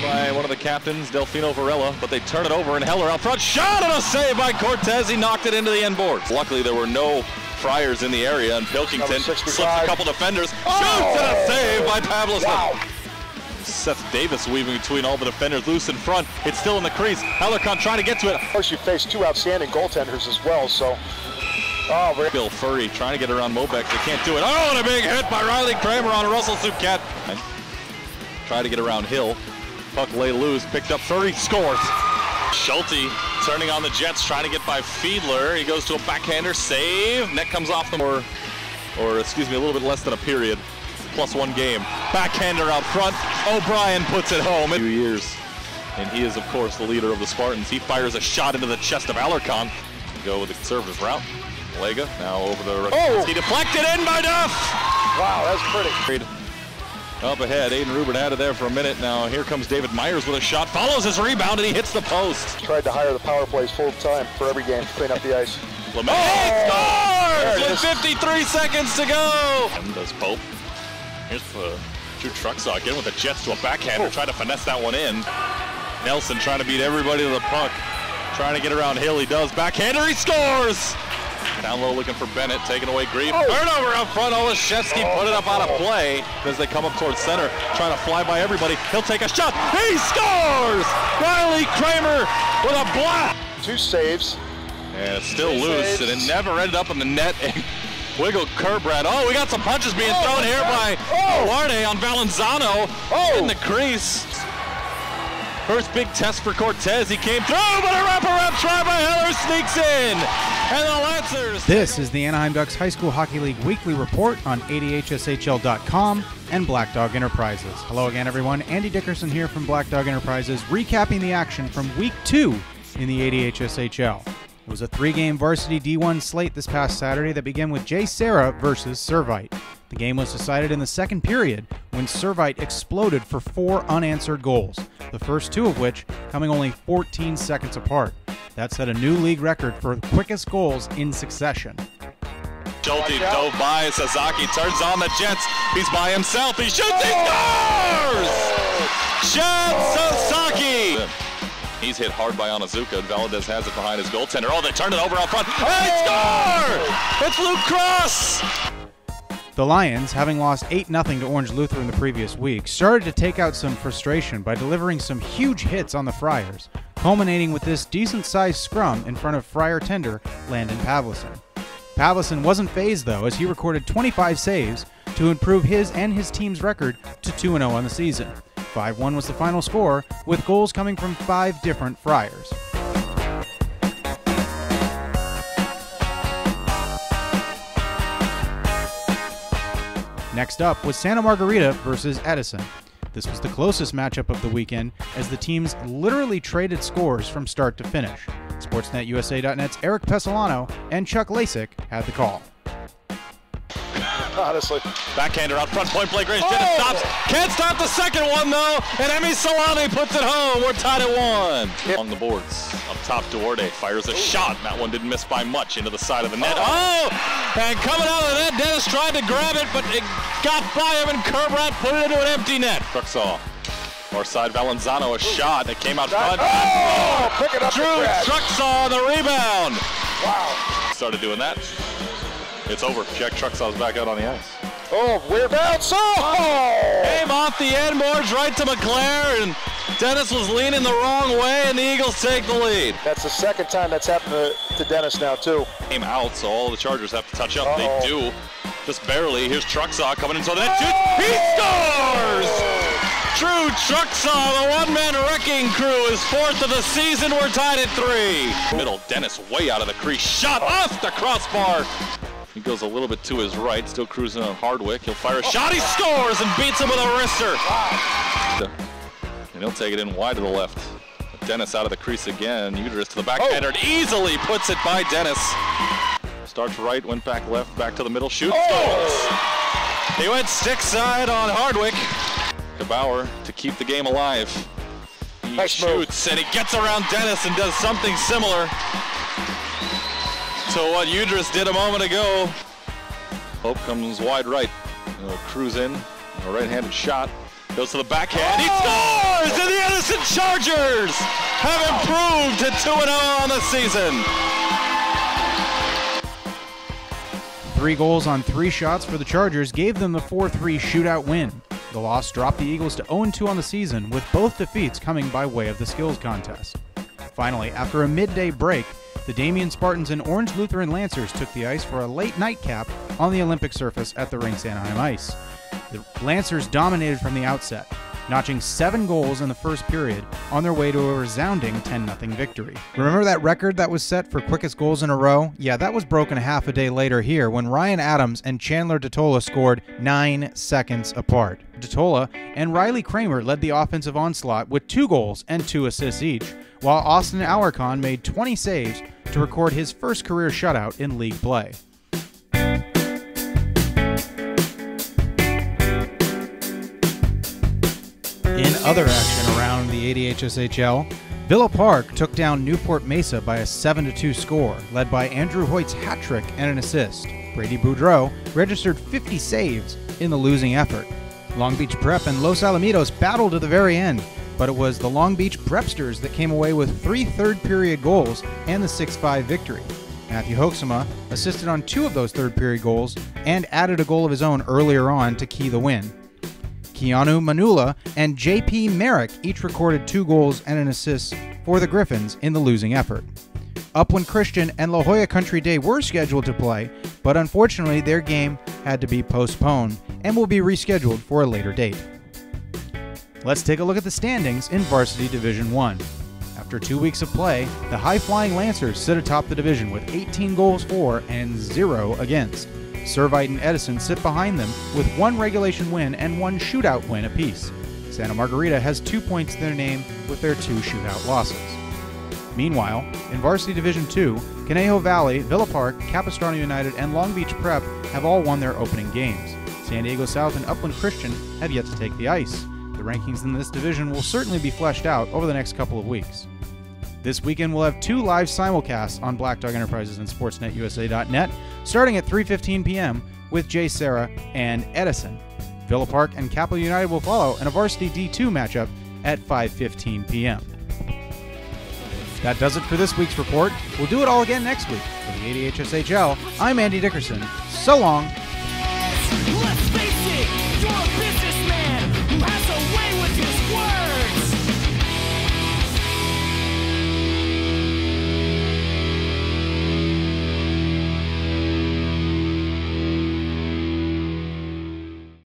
by one of the captains, Delfino Varela, but they turn it over and Heller out front. Shot and a save by Cortez. He knocked it into the end boards. Luckily, there were no Friars in the area, and Pilkington slips a couple defenders. Shoots and a save by Pavlison. Wow. Seth Davis weaving between all the defenders, loose in front. It's still in the crease. Hellercon trying to get to it. Of course, you face two outstanding goaltenders as well, so. Bill Furry trying to get around Mobeck. They can't do it. Oh, and a big hit by Riley Kramer on Russell Suquette. Try to get around Hill. Puck lay loose, picked up Furry, scores. Schulte turning on the Jets, trying to get by Fiedler. He goes to a backhander, save. Net comes off them, or excuse me, a little bit less than a period. +1 game. Backhander out front. O'Brien puts it home. 2 years. And he is, of course, the leader of the Spartans. He fires a shot into the chest of Alarcon. Go with the conservative route. Lega now over the He deflected in by Duff. Wow, that's pretty. Up ahead, Aiden Rubin had it there for a minute. Now here comes David Myers with a shot. Follows his rebound and he hits the post. Tried to hire the power plays full time for every game to clean up the ice. LeMay scores with 53 seconds to go. And does Pope. Here's Drew Trucksaw again with the Jets to a backhander. Trying to finesse that one in. Nelson trying to beat everybody to the puck. Trying to get around Hill. He does. Backhander. He scores. Down low looking for Bennett, taking away Grieve. Turnover up front. Olszewski put it up out of play as they come up towards center, trying to fly by everybody. He'll take a shot. He scores! Riley Kramer with a blast. 2 saves. And it's still loose, and it never ended up in the net. Wiggle Kerbrad. Oh, we got some punches being thrown here by Larde on Valanzano in the crease. First big test for Cortez. He came through, but a wraparound try by Heller sneaks in. And the Lancers. This is the Anaheim Ducks High School Hockey League Weekly Report on ADHSHL.com and Black Dog Enterprises. Hello again, everyone. Andy Dickerson here from Black Dog Enterprises, recapping the action from Week 2 in the ADHSHL. It was a 3-game Varsity D1 slate this past Saturday that began with JSerra versus Servite. The game was decided in the second period when Servite exploded for 4 unanswered goals, the first 2 of which coming only 14 seconds apart. That set a new league record for the quickest goals in succession. Schulte dove by, Sasaki turns on the Jets. He's by himself, he shoots, he scores! Chad Sasaki! He's hit hard by Onizuka, and Valadez has it behind his goaltender. Oh, they turn it over out front. They score! It's Luke Cross! The Lions, having lost 8-0 to Orange Lutheran the previous week, started to take out some frustration by delivering some huge hits on the Friars, culminating with this decent-sized scrum in front of Friar tender Landon Pavlison. Pavlison wasn't fazed, though, as he recorded 25 saves to improve his and his team's record to 2-0 on the season. 5-1 was the final score, with goals coming from 5 different Friars. Next up was Santa Margarita versus Edison. This was the closest matchup of the weekend, as the teams literally traded scores from start to finish. SportsNetUSA.net's Eric Pesolano and Chuck Lasik had the call. Honestly. Backhander out front, point blank range, Dennis stops. Can't stop the second one, though, and Emi Solani puts it home. We're tied at 1. On the boards, up top, Duarte fires a shot. That one didn't miss by much into the side of the net. And coming out of the net, Dennis tried to grab it, but it got by him, and Kerbrad put it into an empty net. Trucksaw. North side, Valanzano, a shot that came out front. Pick it up. Drew Trucksaw on the rebound. Wow. Started doing that. It's over. Jack Trucksaw's back out on the ice. We're down. Came off the end boards right to McClare, and Dennis was leaning the wrong way, and the Eagles take the lead. That's the second time that's happened to Dennis now, too. Came out, so all the Chargers have to touch up. They do, just barely. Here's Trucksaw coming into the net. He scores! Drew Trucksaw, the one-man wrecking crew, is 4th of the season. We're tied at 3. Middle, Dennis way out of the crease. Shot off the crossbar. He goes a little bit to his right, still cruising on Hardwick. He'll fire a shot. He scores and beats him with a wrister. And he'll take it in wide to the left. Dennis out of the crease again. Udris to the backhander and easily puts it by Dennis. Starts right, went back left, back to the middle, shoots, scores. He went stick side on Hardwick. Bauer to keep the game alive. He shoots and he gets around Dennis and does something similar to what Udris did a moment ago. Hope comes wide right. He'll cruise in, a right-handed shot. Goes to the backhand. He scores! And the Edison Chargers have improved to 2-0 on the season. 3 goals on 3 shots for the Chargers gave them the 4-3 shootout win. The loss dropped the Eagles to 0-2 on the season, with both defeats coming by way of the skills contest. Finally, after a midday break, the Damien Spartans and Orange Lutheran Lancers took the ice for a late nightcap on the Olympic surface at the rink's Anaheim ice. The Lancers dominated from the outset, notching 7 goals in the first period on their way to a resounding 10-0 victory. Remember that record that was set for quickest goals in a row? Yeah, that was broken a half a day later here when Ryan Adams and Chandler Dotola scored 9 seconds apart. Dotola and Riley Kramer led the offensive onslaught with 2 goals and 2 assists each, while Austin Alarcon made 20 saves to record his first career shutout in league play. In other action around the ADHSHL, Villa Park took down Newport Mesa by a 7-2 score, led by Andrew Hoyt's hat trick and an assist. Brady Boudreau registered 50 saves in the losing effort. Long Beach Prep and Los Alamitos battled to the very end, but it was the Long Beach Prepsters that came away with 3 third-period goals and the 6-5 victory. Matthew Hoeksema assisted on 2 of those third-period goals and added a goal of his own earlier on to key the win. Keanu Manula and J.P. Merrick each recorded 2 goals and an assist for the Griffins in the losing effort. Upland Christian and La Jolla Country Day were scheduled to play, but unfortunately their game had to be postponed and will be rescheduled for a later date. Let's take a look at the standings in Varsity Division 1. After 2 weeks of play, the high-flying Lancers sit atop the division with 18 goals for and 0 against. Servite and Edison sit behind them with 1 regulation win and 1 shootout win apiece. Santa Margarita has 2 points to their name with their 2 shootout losses. Meanwhile, in Varsity Division 2, Conejo Valley, Villa Park, Capistrano United, and Long Beach Prep have all won their opening games. San Diego South and Upland Christian have yet to take the ice. The rankings in this division will certainly be fleshed out over the next couple of weeks. This weekend we'll have 2 live simulcasts on Black Dog Enterprises and SportsNetUSA.net, starting at 3:15 p.m. with JSerra and Edison. Villa Park and Capital United will follow in a Varsity D2 matchup at 5:15 p.m. That does it for this week's report. We'll do it all again next week. For the ADHSHL, I'm Andy Dickerson. So long.